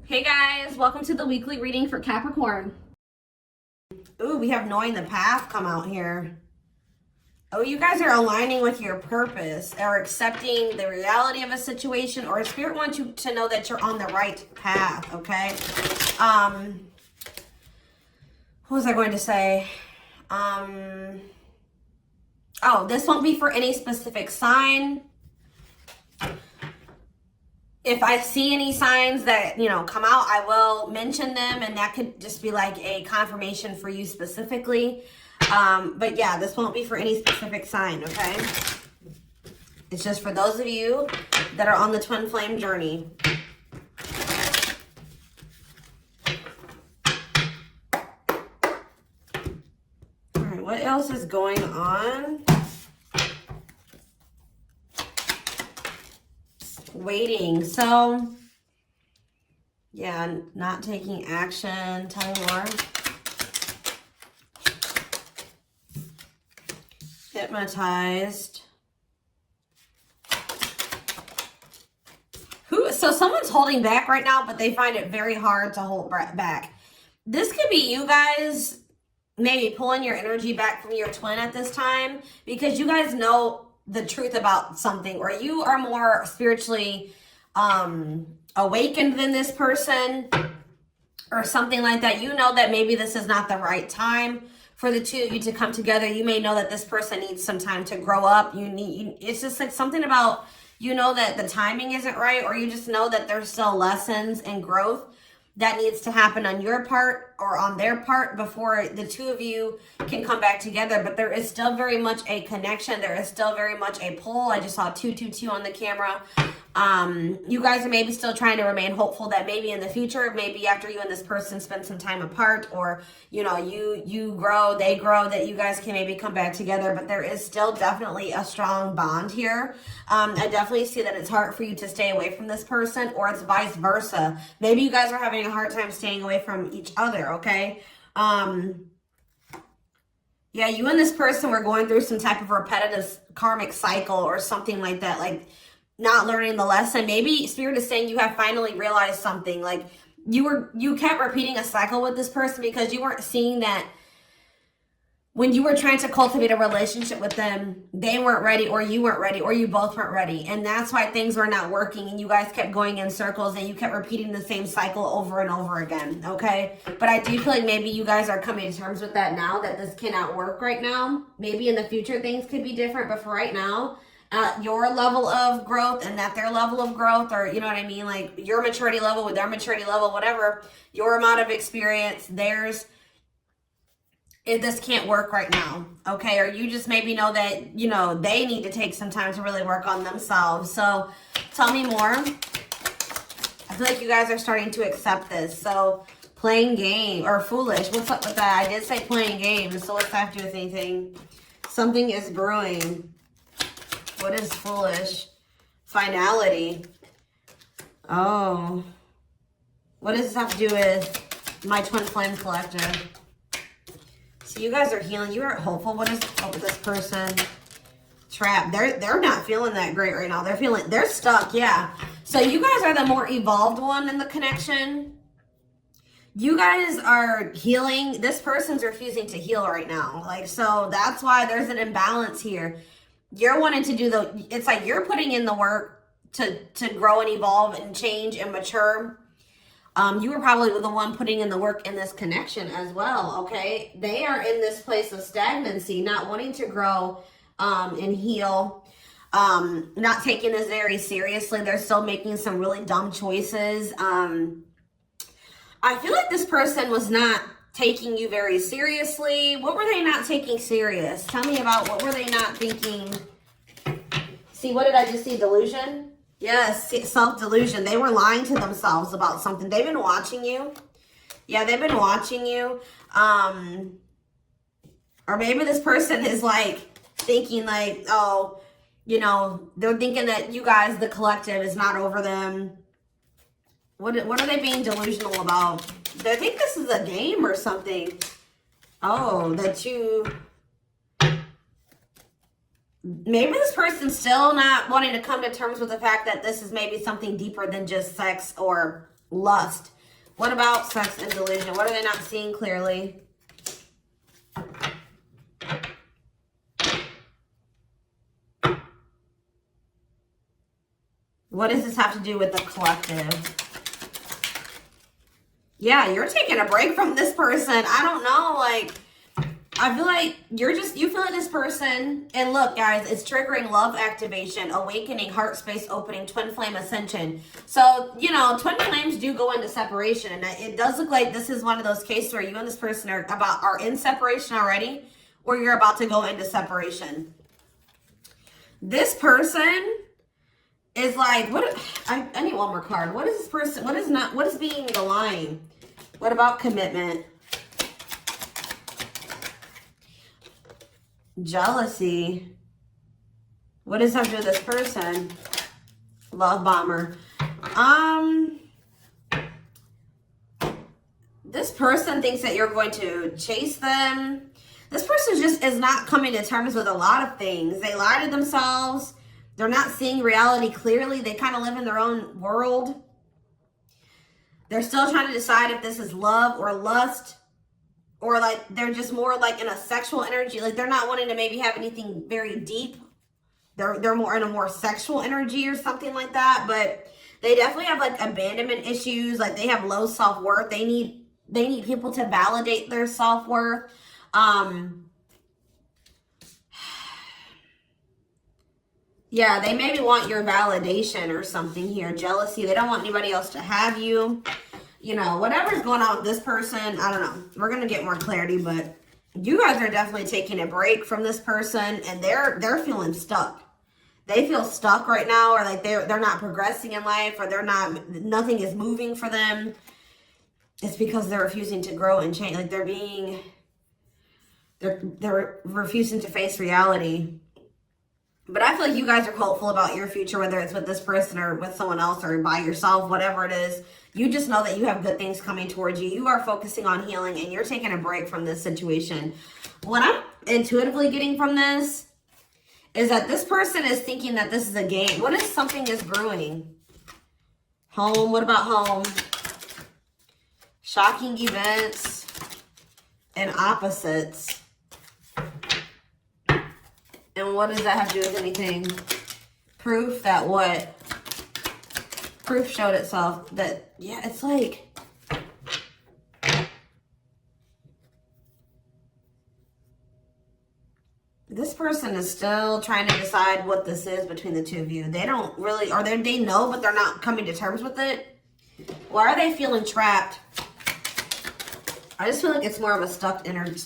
Hey guys, welcome to the weekly reading for Capricorn. Ooh, we have knowing the path come out here. Oh, you guys are aligning with your purpose or accepting the reality of a situation, or Spirit wants you to know that you're on the right path, okay? What was I going to say? Oh, this won't be for any specific sign. If I see any signs that, come out, I will mention them, and that could just be like a confirmation for you specifically. But yeah, this won't be for any specific sign, okay? It's just for those of you that are on the twin flame journey. All right, what else is going on? Waiting. So, yeah, not taking action. Tell me more. Hypnotized. So someone's holding back right now, but they find it very hard to hold back. This could be you guys maybe pulling your energy back from your twin at this time because you guys know the truth about something, or you are more spiritually awakened than this person or something like that. You know that maybe this is not the right time for the two of you to come together. You may know that this person needs some time to grow up. It's just like something about, that the timing isn't right, or you just know that there's still lessons and growth that needs to happen on your part or on their part before the two of you can come back together. But there is still very much a connection. There is still very much a pull. I just saw 222 on the camera. You guys are maybe still trying to remain hopeful that maybe in the future, maybe after you and this person spend some time apart, or, you grow, they grow, that you guys can maybe come back together. But there is still definitely a strong bond here. I definitely see that it's hard for you to stay away from this person, or it's vice versa. Maybe you guys are having a hard time staying away from each other, okay? Yeah, you and this person were going through some type of repetitive karmic cycle or something like that, like not learning the lesson. Maybe Spirit is saying you have finally realized something. Like you kept repeating a cycle with this person because you weren't seeing that when you were trying to cultivate a relationship with them, they weren't ready, or you weren't ready, or you both weren't ready. And that's why things were not working, and you guys kept going in circles, and you kept repeating the same cycle over and over again, okay? But I do feel like maybe you guys are coming to terms with that now, that this cannot work right now. Maybe in the future things could be different, but for right now, your level of growth and that their level of growth, or you know what I mean, like your maturity level with their maturity level, whatever, your amount of experience, theirs, this can't work right now, okay? Or you just maybe know that, they need to take some time to really work on themselves. So tell me more. I feel like you guys are starting to accept this. So playing game or foolish, what's up with that? I did say playing games, so what's that have to do with anything? Something is brewing. What is foolish? Finality. Oh. What does this have to do with my twin flame collective? So you guys are healing. You are hopeful. What is up with this person? Trapped. They're not feeling that great right now. They're stuck. Yeah. So you guys are the more evolved one in the connection. You guys are healing. This person's refusing to heal right now. So that's why there's an imbalance here. You're wanting to do it's like you're putting in the work to grow and evolve and change and mature. You were probably the one putting in the work in this connection as well, okay? They are in this place of stagnancy, not wanting to grow and heal, not taking this very seriously. They're still making some really dumb choices. I feel like this person was not taking you very seriously. What were they not taking serious? Tell me about what were they not thinking? See, what did I just see? Delusion? Yes, self-delusion. They were lying to themselves about something. They've been watching you. Yeah, they've been watching you. Or maybe this person is thinking oh, they're thinking that you guys, the collective, is not over them. What are they being delusional about? They think this is a game or something. Oh, that you... Maybe this person's still not wanting to come to terms with the fact that this is maybe something deeper than just sex or lust. What about sex and delusion? What are they not seeing clearly? What does this have to do with the collective? Yeah, you're taking a break from this person. I don't know, like, I feel like you feel like this person, and look, guys, it's triggering love activation, awakening, heart space opening, twin flame ascension. So, you know, twin flames do go into separation, and it does look like this is one of those cases where you and this person are in separation already, or you're about to go into separation. This person is like, I need one more card. What is this person, what is being the line? What about commitment? Jealousy. What does that have to do with this person? Love bomber. This person thinks that you're going to chase them. This person just is not coming to terms with a lot of things. They lie to themselves. They're not seeing reality clearly. They kind of live in their own world. They're still trying to decide if this is love or lust. Or like they're just more like in a sexual energy. Like they're not wanting to maybe have anything very deep. They're more in a more sexual energy or something like that. But they definitely have like abandonment issues. Like they have low self-worth. They need people to validate their self-worth. Yeah, they maybe want your validation or something here. Jealousy. They don't want anybody else to have you. You know, whatever's going on with this person, I don't know. We're going to get more clarity, but you guys are definitely taking a break from this person, and they're feeling stuck. They feel stuck right now, or like they're not progressing in life, or nothing is moving for them. It's because they're refusing to grow and change. Like they're refusing to face reality. But I feel like you guys are hopeful about your future, whether it's with this person or with someone else or by yourself, whatever it is. You just know that you have good things coming towards you. You are focusing on healing and you're taking a break from this situation. What I'm intuitively getting from this is that this person is thinking that this is a game. What if something is brewing? Home. What about home? Shocking events and opposites. And what does that have to do with anything? Proof that what? Proof showed itself that, yeah, it's like, this person is still trying to decide what this is between the two of you. They don't really, or they know, but they're not coming to terms with it. Why are they feeling trapped? I just feel like it's more of a stuck energy.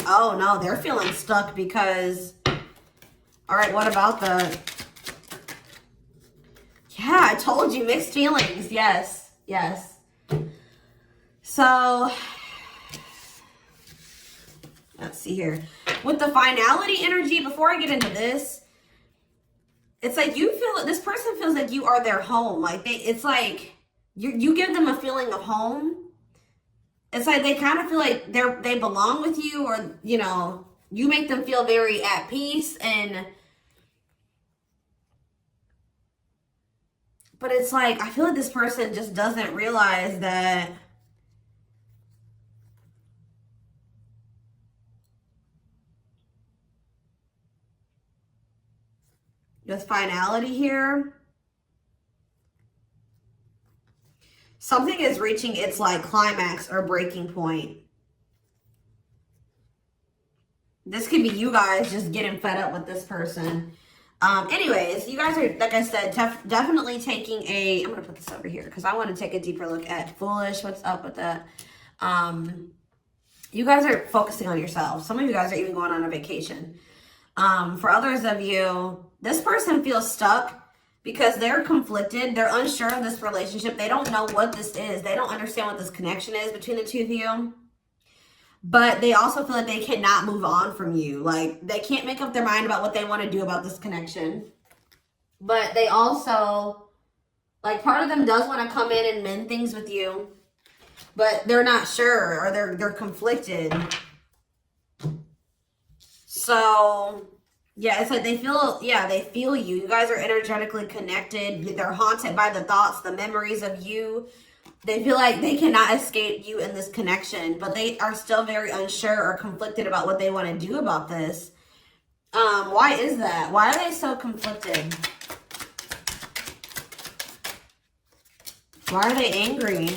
Oh no, they're feeling stuck because, all right, what about the, yeah, I told you, mixed feelings. Yes, yes. So, let's see here. With the finality energy, before I get into this, it's like you feel, this person feels like you are their home. Like it's like you give them a feeling of home. It's like they kind of feel like they belong with you, or, you know, you make them feel very at peace. But it's like, I feel like this person just doesn't realize that this finality here, something is reaching its like climax or breaking point. This could be you guys just getting fed up with this person. Anyways, you guys are, like I said, definitely taking I'm going to put this over here because I want to take a deeper look at foolish. What's up with that? You guys are focusing on yourselves. Some of you guys are even going on a vacation. For others of you, this person feels stuck because they're conflicted. They're unsure of this relationship. They don't know what this is. They don't understand what this connection is between the two of you. But they also feel like they cannot move on from you. Like, they can't make up their mind about what they want to do about this connection. But they also, like, part of them does want to come in and mend things with you. But they're not sure, or they're conflicted. So, yeah, it's like they feel you. You guys are energetically connected. They're haunted by the thoughts, the memories of you They feel like they cannot escape you in this connection, but they are still very unsure or conflicted about what they want to do about this. Why is that? Why are they so conflicted? Why are they angry?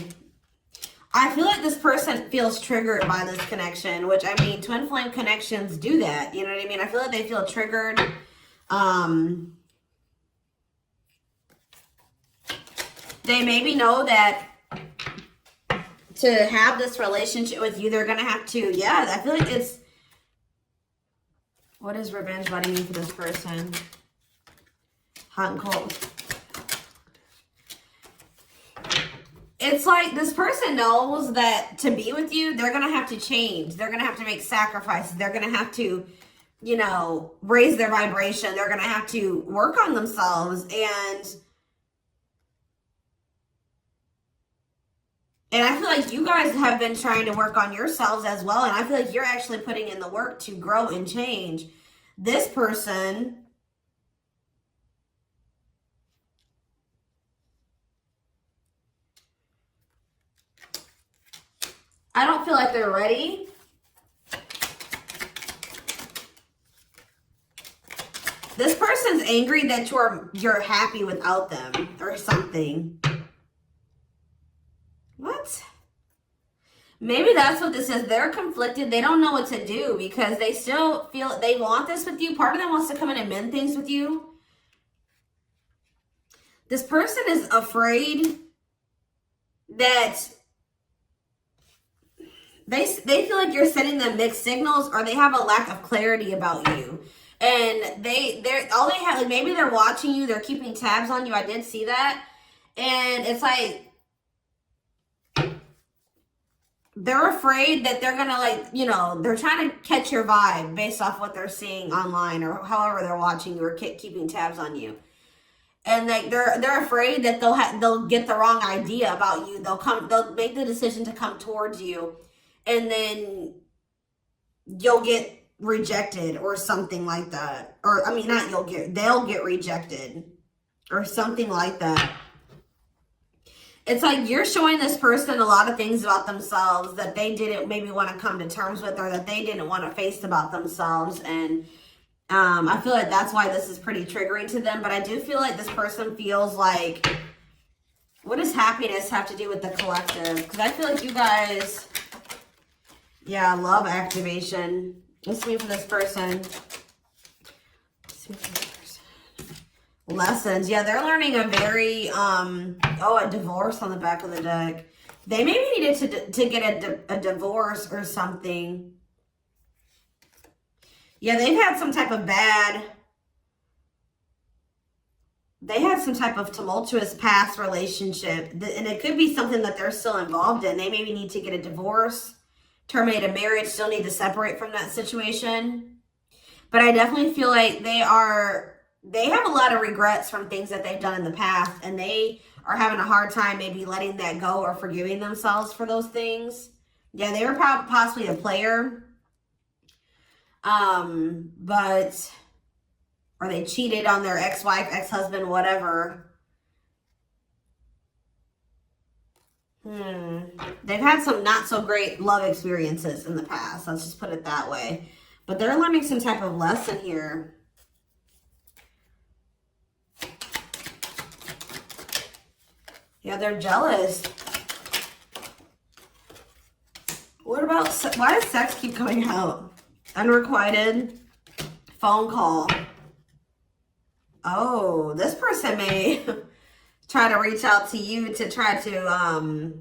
I feel like this person feels triggered by this connection, which, I mean, twin flame connections do that. You know what I mean? I feel like they feel triggered. They maybe know that to have this relationship with you, they're going to have to, yeah, I feel like it's, what does revenge body mean for this person? Hot and cold. It's like this person knows that to be with you, they're going to have to change. They're going to have to make sacrifices. They're going to have to, you know, raise their vibration. They're going to have to work on themselves. And I feel like you guys have been trying to work on yourselves as well. And I feel like you're actually putting in the work to grow and change. This person, I don't feel like they're ready. This person's angry that you're happy without them or something. What? Maybe that's what this is. They're conflicted. They don't know what to do because they still feel they want this with you. Part of them wants to come in and mend things with you. This person is afraid that they feel like you're sending them mixed signals, or they have a lack of clarity about you. And they're all they have, like, maybe they're watching you, they're keeping tabs on you. I did see that. And it's like they're afraid that they're gonna, like, you know, they're trying to catch your vibe based off what they're seeing online or however they're watching you or keeping tabs on you. And like they're afraid that they'll get the wrong idea about you. They'll make the decision to come towards you, and then you'll get rejected or something like that. Or, I mean, they'll get rejected or something like that. It's like you're showing this person a lot of things about themselves that they didn't maybe want to come to terms with, or that they didn't want to face about themselves. And I feel like that's why this is pretty triggering to them. But I do feel like this person feels like, what does happiness have to do with the collective? Because I feel like you guys, yeah, love activation. What's mean for this person? Lessons. Yeah, they're learning a very, a divorce on the back of the deck. They maybe needed to get a divorce or something. Yeah, they've had some type of they had some type of tumultuous past relationship. And it could be something that they're still involved in. They maybe need to get a divorce, terminate a marriage, still need to separate from that situation. But I definitely feel like they have a lot of regrets from things that they've done in the past, and they are having a hard time maybe letting that go or forgiving themselves for those things. Yeah, they were possibly a player. Or they cheated on their ex-wife, ex-husband, whatever. They've had some not so great love experiences in the past. Let's just put it that way. But they're learning some type of lesson here. Yeah, they're jealous. What about, why does sex keep coming out? Unrequited phone call. Oh, this person may try to reach out to you to try to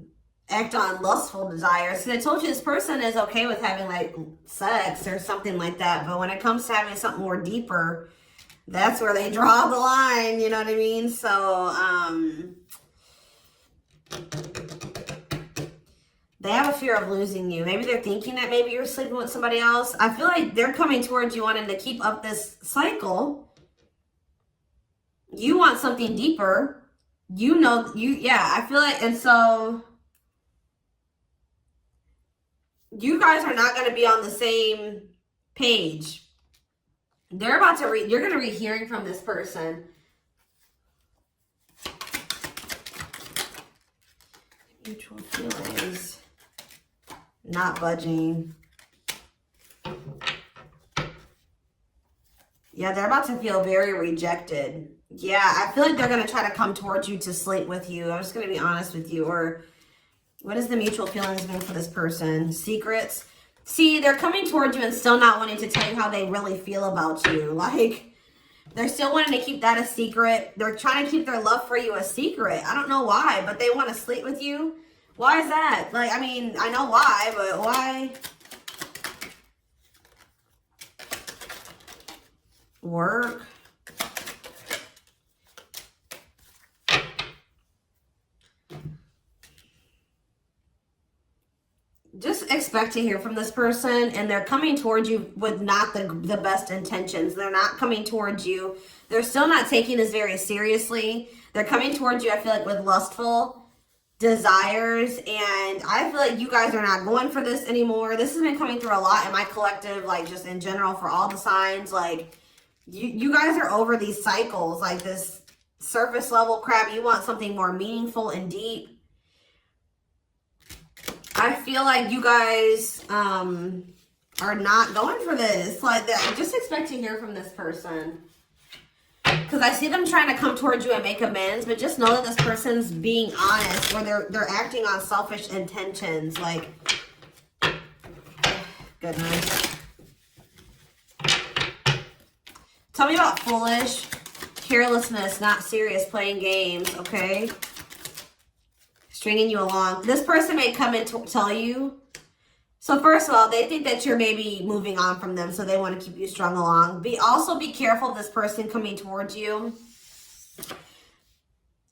act on lustful desires. So I told you this person is okay with having like sex or something like that. But when it comes to having something more deeper, that's where they draw the line. You know what I mean? So, they have a fear of losing you. Maybe they're thinking that maybe you're sleeping with somebody else. I feel like they're coming towards you wanting to keep up this cycle. You want something deeper. You know, I feel like, and so you guys are not going to be on the same page. They're about to you're going to be hearing from this person. Mutual feelings. Not budging. Yeah, they're about to feel very rejected. Yeah, I feel like they're going to try to come towards you to sleep with you. I'm just going to be honest with you. Or what is the mutual feelings mean for this person? Secrets. See, they're coming towards you and still not wanting to tell you how they really feel about you. Like, they're still wanting to keep that a secret. They're trying to keep their love for you a secret. I don't know why, but they want to sleep with you. Why is that? Like, I mean, I know why, but why? Work. Just expect to hear from this person, and they're coming towards you with not the best intentions. They're not coming towards you. They're still not taking this very seriously. They're coming towards you, I feel like, with lustful desires, and I feel like you guys are not going for this anymore. This has been coming through a lot in my collective, like just in general for all the signs. Like, you guys are over these cycles, like this surface level crap. You want something more meaningful and deep. I feel like you guys are not going for this. Like, that. Just expect to hear from this person. Because I see them trying to come towards you and make amends, but just know that this person's being honest, or they're acting on selfish intentions. Like, goodness. Tell me about foolish, carelessness, not serious, playing games, okay? Stringing you along. This person may come and tell you. So first of all, they think that you're maybe moving on from them, so they want to keep you strung along. Also be careful of this person coming towards you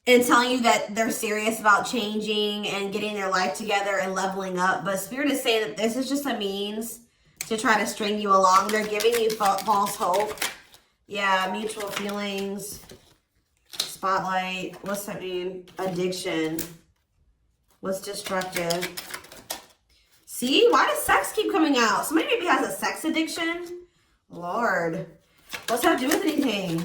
and telling you that they're serious about changing and getting their life together and leveling up. But Spirit is saying that this is just a means to try to string you along. They're giving you false hope. Yeah, mutual feelings, spotlight. What's that mean? Addiction. What's destructive? See, why does sex keep coming out? Somebody maybe has a sex addiction. Lord, what's that do with anything?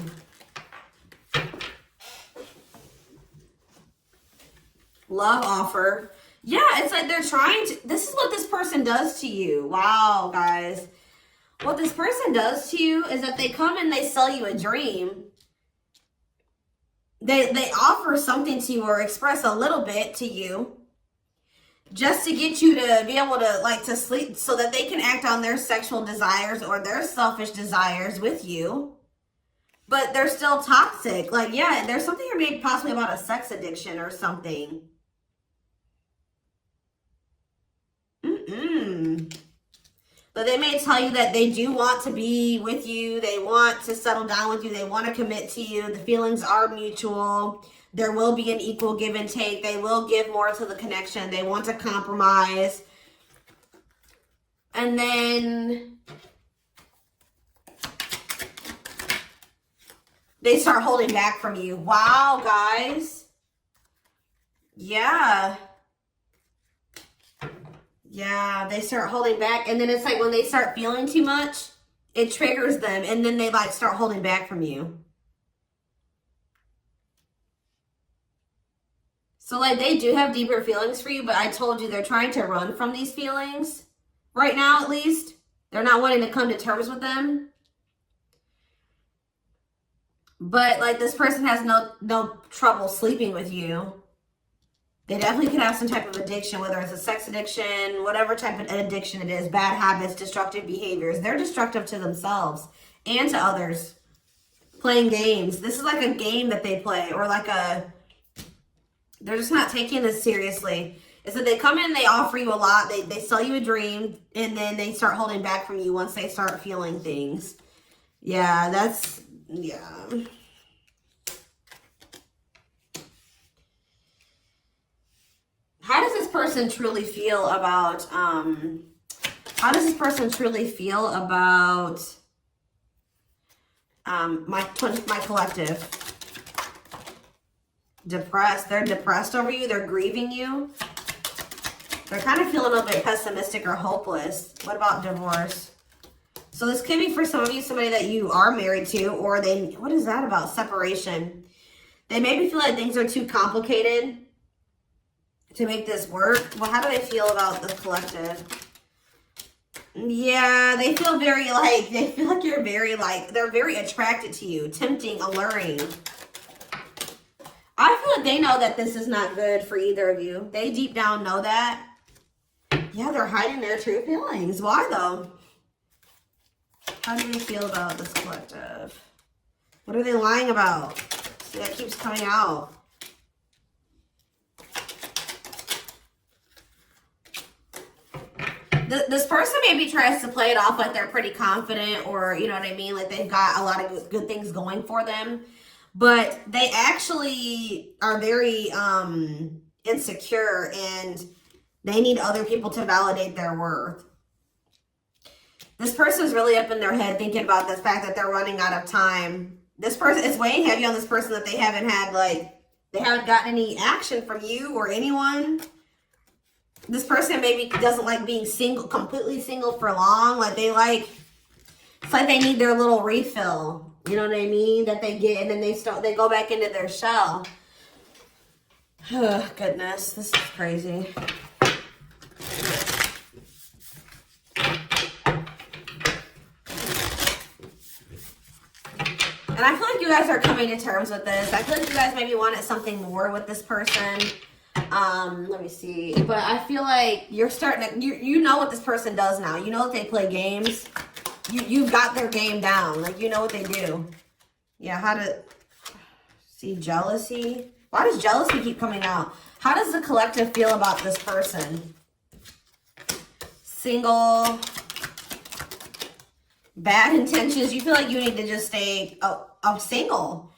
Love offer. Yeah, it's like they're trying to, this is what this person does to you. Wow, guys. What this person does to you is that they come and they sell you a dream. They offer something to you or express a little bit to you just to get you to be able to, like, to sleep so that they can act on their sexual desires or their selfish desires with you. But they're still toxic. Like, yeah, there's something here maybe possibly about a sex addiction or something. But they may tell you that they do want to be with you. They want to settle down with you. They want to commit to you. The feelings are mutual. There will be an equal give and take. They will give more to the connection. They want to compromise. And then they start holding back from you. Wow, guys. Yeah. Yeah, they start holding back. And then it's like when they start feeling too much, it triggers them. And then they like start holding back from you. So like they do have deeper feelings for you, but I told you they're trying to run from these feelings. Right now, at least. They're not wanting to come to terms with them. But like this person has no trouble sleeping with you. They definitely could have some type of addiction, whether it's a sex addiction, whatever type of addiction it is, bad habits, destructive behaviors. They're destructive to themselves and to others. Playing games. This is like a game that they play, or like they're just not taking this seriously. It's that they come in, they offer you a lot, they sell you a dream, and then they start holding back from you once they start feeling things. Yeah, yeah. How does this person truly feel about, my collective? Depressed. They're depressed over you. They're grieving you. They're kind of feeling a little bit pessimistic or hopeless. What about divorce? So this could be for some of you, somebody that you are married to, or what is that about? Separation. They maybe feel like things are too complicated to make this work. Well, how do they feel about the collective? Yeah, they feel very like, they feel like you're very like, they're very attracted to you, tempting, alluring. I feel like they know that this is not good for either of you. They deep down know that. Yeah, they're hiding their true feelings. Why though? How do they feel about this collective? What are they lying about? See, that keeps coming out. This person maybe tries to play it off like they're pretty confident, or you know what I mean, like they've got a lot of good things going for them, but they actually are very insecure, and they need other people to validate their worth. This person's really up in their head thinking about the fact that they're running out of time. This person, it's weighing heavy on this person that they haven't had, like, they haven't gotten any action from you or anyone. This person maybe doesn't like being single, completely single for long. Like they like, it's like they need their little refill. You know what I mean? That they get, and then they go back into their shell. Oh, goodness, this is crazy. And I feel like you guys are coming to terms with this. I feel like you guys maybe wanted something more with this person. Let me see. But I feel like you're starting to, you know what this person does now. You know that they play games. You've got their game down. Like, you know what they do. Yeah, how to see jealousy. Why does jealousy keep coming out? How does the collective feel about this person? Single. Bad intentions. You feel like you need to just stay single.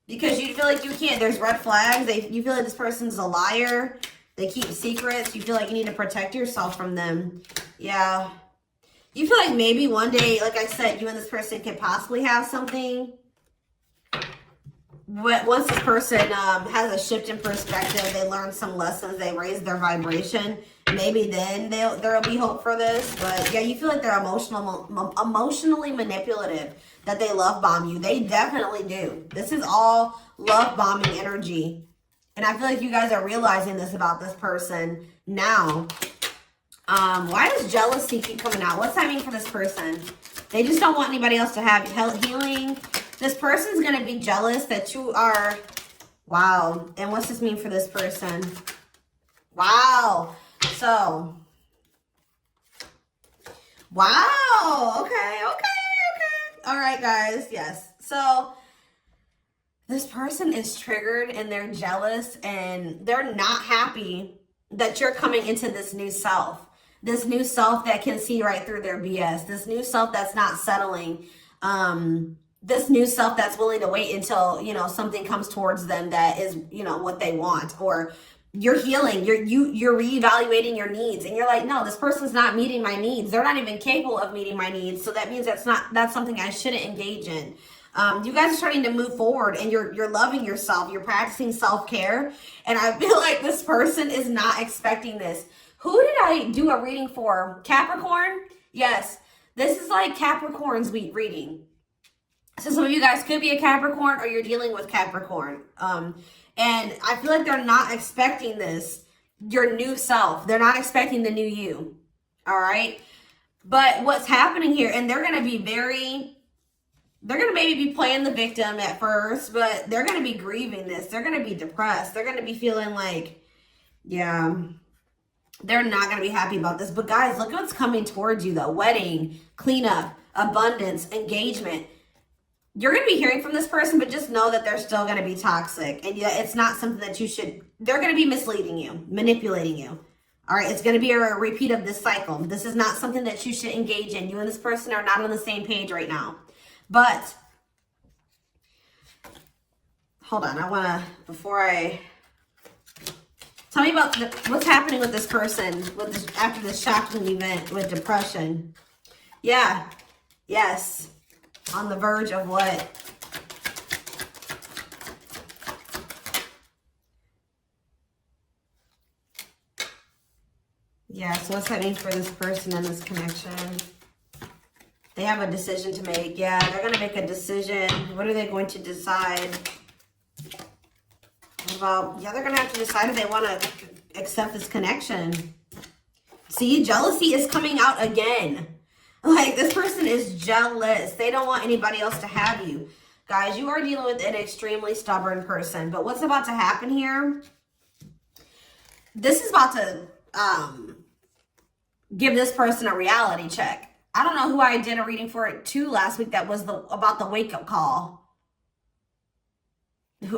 Because you feel like you can't, there's red flags. You feel like this person's a liar. They keep secrets. You feel like you need to protect yourself from them. Yeah. You feel like maybe one day, like I said, you and this person could possibly have something. But once this person has a shift in perspective, they learn some lessons, they raise their vibration, maybe then there'll be hope for this. But yeah, you feel like they're emotionally manipulative, that they love bomb you. They definitely do. This is all love bombing energy. And I feel like you guys are realizing this about this person now. Why does jealousy keep coming out? What's that mean for this person? They just don't want anybody else to have healing. This person's going to be jealous that you are, wow. And what's this mean for this person? Wow. So, wow. Okay. All right, guys. Yes. So, this person is triggered and they're jealous and they're not happy that you're coming into this new self. This new self that can see right through their BS. This new self that's not settling. This new self that's willing to wait until, you know, something comes towards them that is, you know, what they want. Or you're healing, you're reevaluating your needs, and you're like, no, this person's not meeting my needs. They're not even capable of meeting my needs. So that means that's something I shouldn't engage in. You guys are starting to move forward, and you're loving yourself. You're practicing self-care. And I feel like this person is not expecting this. Who did I do a reading for? Capricorn? Yes. This is like Capricorn's reading. So some of you guys could be a Capricorn, or you're dealing with Capricorn. And I feel like they're not expecting this, your new self. They're not expecting the new you. All right. But what's happening here, and they're going to be they're going to maybe be playing the victim at first, but they're going to be grieving this. They're going to be depressed. They're going to be feeling like, yeah, they're not going to be happy about this. But guys, look what's coming towards you though. Wedding, cleanup, abundance, engagement. You're going to be hearing from this person, but just know that they're still going to be toxic. And yeah, it's not something that you should, they're going to be misleading you, manipulating you. All right, it's going to be a repeat of this cycle. This is not something that you should engage in. You and this person are not on the same page right now. But, hold on, I want to, before I, tell me about what's happening with this person with this, after this shocking event with depression. Yeah, yes. On the verge of what? Yeah, so what's that mean for this person and this connection? They have a decision to make. Yeah, they're going to make a decision. What are they going to decide? What about, yeah, they're going to have to decide if they want to accept this connection. See, jealousy is coming out again. Like, this person is jealous. They don't want anybody else to have you. Guys, you are dealing with an extremely stubborn person. But what's about to happen here? This is about to give this person a reality check. I don't know who I did a reading for it too last week that was about the wake-up call.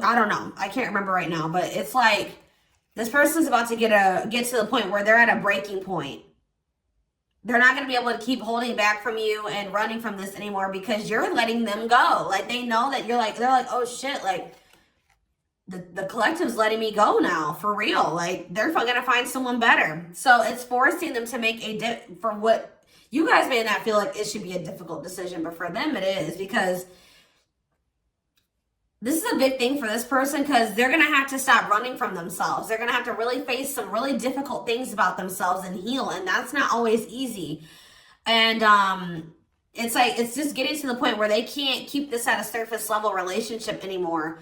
I don't know. I can't remember right now. But it's like this person's about to get to the point where they're at a breaking point. They're not going to be able to keep holding back from you and running from this anymore because you're letting them go. Like, they know that you're like, they're like, oh shit, like, the collective's letting me go now, for real. Like, they're going to find someone better. So it's forcing them to make for what you guys may not feel like it should be a difficult decision, but for them it is, because this is a big thing for this person, because they're going to have to stop running from themselves. They're going to have to really face some really difficult things about themselves and heal. And that's not always easy. And it's like, it's just getting to the point where they can't keep this at a surface level relationship anymore.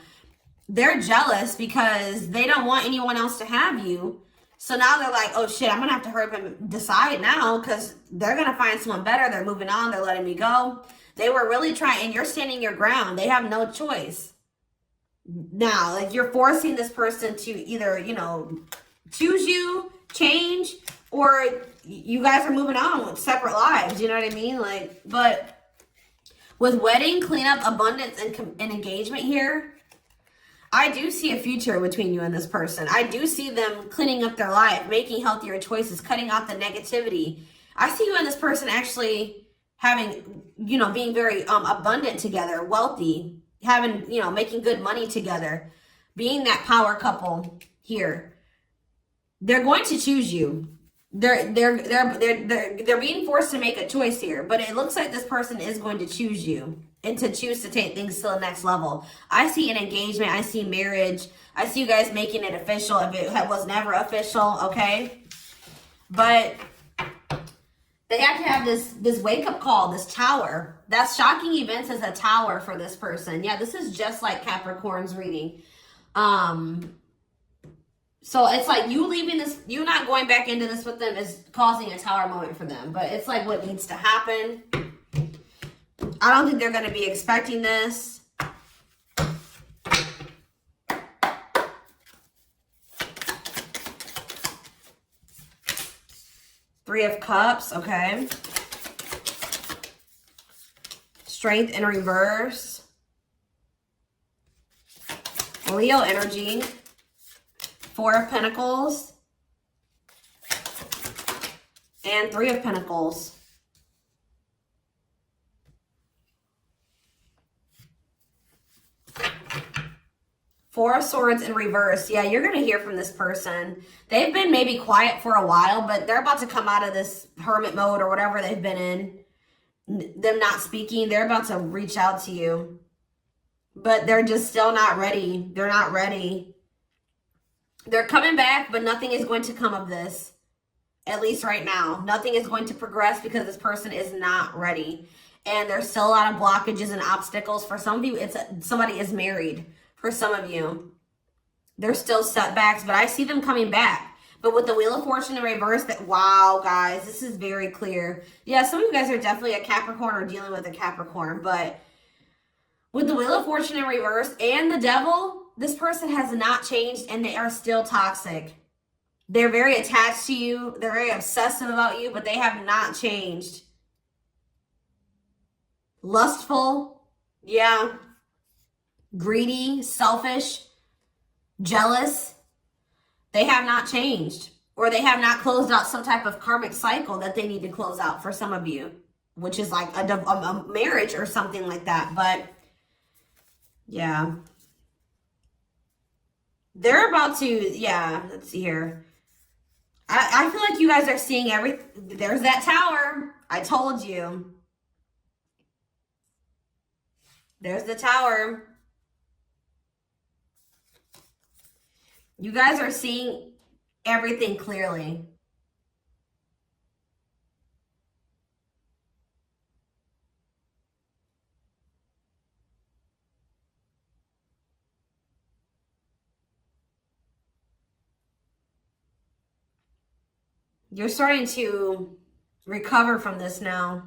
They're jealous because they don't want anyone else to have you. So now they're like, oh shit, I'm going to have to hurry up and decide now, because they're going to find someone better. They're moving on. They're letting me go. They were really trying, and you're standing your ground. They have no choice. Now, like, you're forcing this person to either, you know, choose you, change, or you guys are moving on with separate lives. You know what I mean? Like, but with wedding, cleanup, abundance, and engagement here, I do see a future between you and this person. I do see them cleaning up their life, making healthier choices, cutting out the negativity. I see you and this person actually having, you know, being very abundant together, wealthy, having, you know, making good money together, being that power couple here. They're going to choose you. They're being forced to make a choice here, but it looks like this person is going to choose you and to choose to take things to the next level. I see an engagement. I see marriage. I see you guys making it official if it was never official, okay? But they have to have this wake-up call, this tower. That's shocking events as a tower for this person. Yeah, this is just like Capricorn's reading. So it's like you leaving this, you not going back into this with them is causing a tower moment for them. But it's like what needs to happen. I don't think they're going to be expecting this. Three of Cups, okay. Strength in reverse. Leo energy. Four of Pentacles. And Three of Pentacles. Four of Swords in reverse. Yeah, you're going to hear from this person. They've been maybe quiet for a while, but they're about to come out of this hermit mode or whatever they've been in. Them not speaking. They're about to reach out to you. But they're just still not ready. They're not ready. They're coming back, but nothing is going to come of this. At least right now. Nothing is going to progress because this person is not ready. And there's still a lot of blockages and obstacles. For some of you, somebody is married. For some of you, there's still setbacks, but I see them coming back. But with the Wheel of Fortune in reverse, wow, guys, this is very clear. Yeah, some of you guys are definitely a Capricorn or dealing with a Capricorn, but with the Wheel of Fortune in reverse and the Devil, this person has not changed and they are still toxic. They're very attached to you. They're very obsessive about you, but they have not changed. Lustful, yeah. Greedy, selfish, jealous. They have not changed, or they have not closed out some type of karmic cycle that they need to close out for some of you, which is like a marriage or something like that. But yeah, they're about to, yeah, let's see here. I feel like you guys are seeing everything. There's that tower. I told you. There's the tower. You guys are seeing everything clearly. You're starting to recover from this now.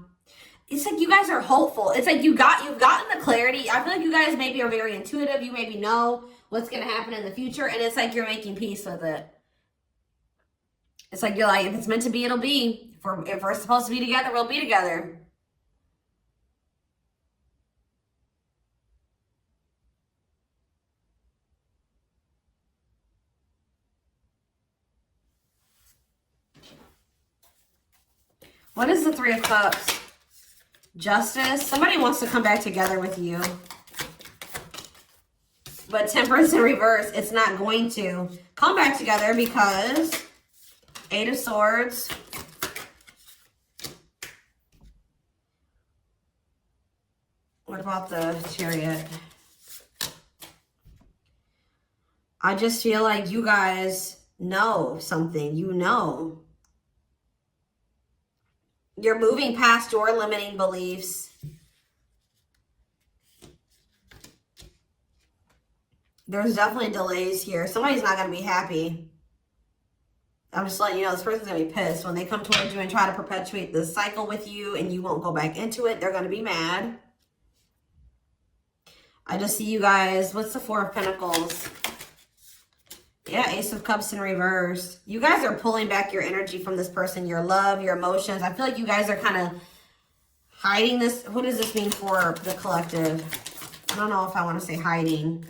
It's like you guys are hopeful. It's like you've gotten the clarity. I feel like you guys maybe are very intuitive. You maybe know what's going to happen in the future. And it's like you're making peace with it. It's like you're like, if it's meant to be, it'll be. If we're supposed to be together, we'll be together. What is the Three of Cups? Justice. Somebody wants to come back together with you. But Temperance in reverse, it's not going to come back together because Eight of Swords. What about the Chariot? I just feel like you guys know something. You know. You're moving past your limiting beliefs. There's definitely delays here. Somebody's not going to be happy. I'm just letting you know this person's going to be pissed. When they come towards you and try to perpetuate this cycle with you and you won't go back into it, they're going to be mad. I just see you guys. What's the Four of Pentacles? Yeah, Ace of Cups in reverse. You guys are pulling back your energy from this person, your love, your emotions. I feel like you guys are kind of hiding this. What does this mean for the collective? I don't know if I want to say hiding.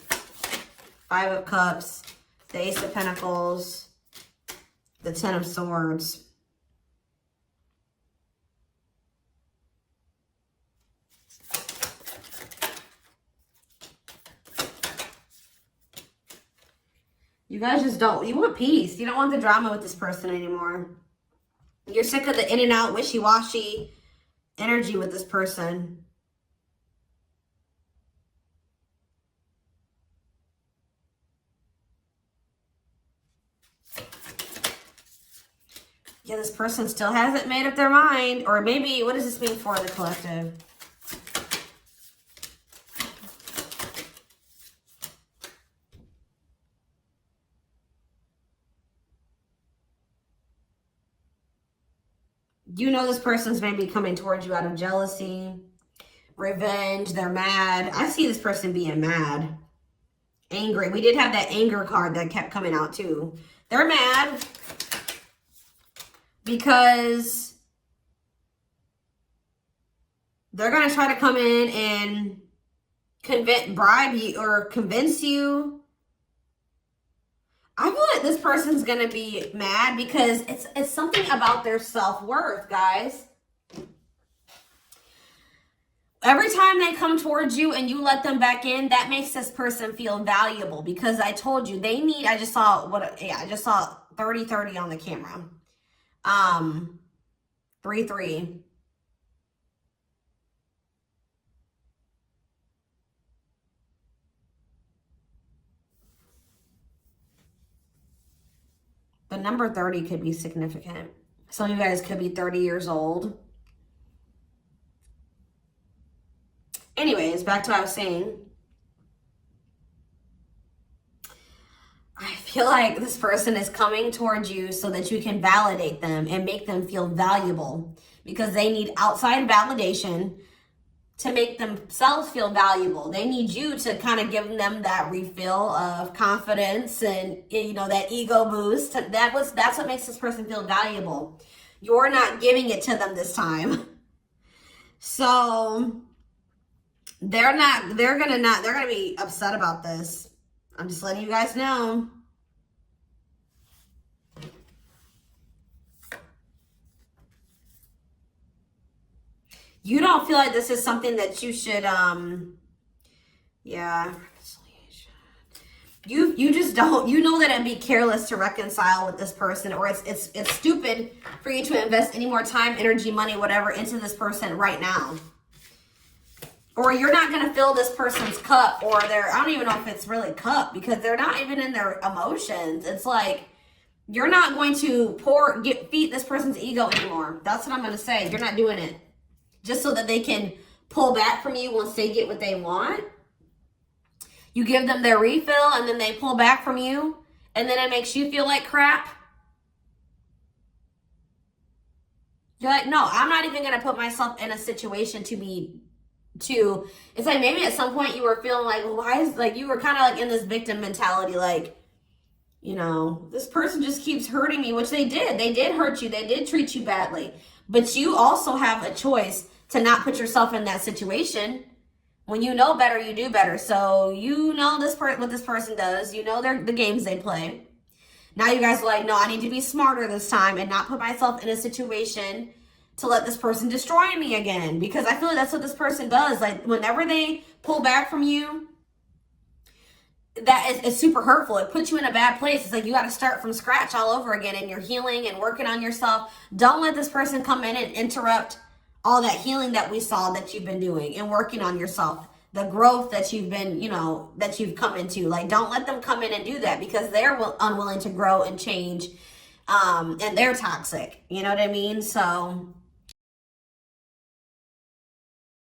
Five of Cups, the Ace of Pentacles, the Ten of Swords. You guys just don't, you want peace. You don't want the drama with this person anymore. You're sick of the in and out, wishy-washy energy with this person. Yeah, this person still hasn't made up their mind. Or maybe, what does this mean for the collective? You know this person's maybe coming towards you out of jealousy, revenge. They're mad. I see this person being mad, angry. We did have that anger card that kept coming out too. They're mad because they're going to try to come in and bribe you or convince you. I feel like this person's going to be mad because it's something about their self-worth, guys. Every time they come towards you and you let them back in, that makes this person feel valuable because I told you they need, I just saw 30-30 on the camera. 3-3. The number 30 could be significant. Some of you guys could be 30 years old. Anyways, back to what I was saying. I feel like this person is coming towards you so that you can validate them and make them feel valuable because they need outside validation to make themselves feel valuable. They need you to kind of give them that refill of confidence and, you know, that ego boost. That's what makes this person feel valuable. You're not giving it to them this time. So they're gonna be upset about this. I'm just letting you guys know. You don't feel like this is something that you should, yeah. You just don't, you know that it'd be careless to reconcile with this person, or it's stupid for you to invest any more time, energy, money, whatever, into this person right now. Or you're not going to fill this person's cup, or I don't even know if it's really cup, because they're not even in their emotions. It's like, you're not going to feed this person's ego anymore. That's what I'm going to say. You're not doing it. Just so that they can pull back from you once they get what they want. You give them their refill and then they pull back from you. And then it makes you feel like crap. You're like, no, I'm not even going to put myself in a situation it's like maybe at some point you were feeling like, well, why is, like, you were kind of like in this victim mentality, like, you know, this person just keeps hurting me, which they did hurt you, they did treat you badly, but you also have a choice to not put yourself in that situation. When you know better, you do better. So you know what this person does, you know the games they play. Now you guys are like, no, I need to be smarter this time and not put myself in a situation to let this person destroy me again. Because I feel like that's what this person does. Like, whenever they pull back from you, it's super hurtful. It puts you in a bad place. It's like you got to start from scratch all over again, and you're healing and working on yourself. Don't let this person come in and interrupt all that healing that we saw that you've been doing and working on yourself. The growth that you've been, you know, that you've come into. Like, don't let them come in and do that, because they're unwilling to grow and change. And they're toxic. You know what I mean? So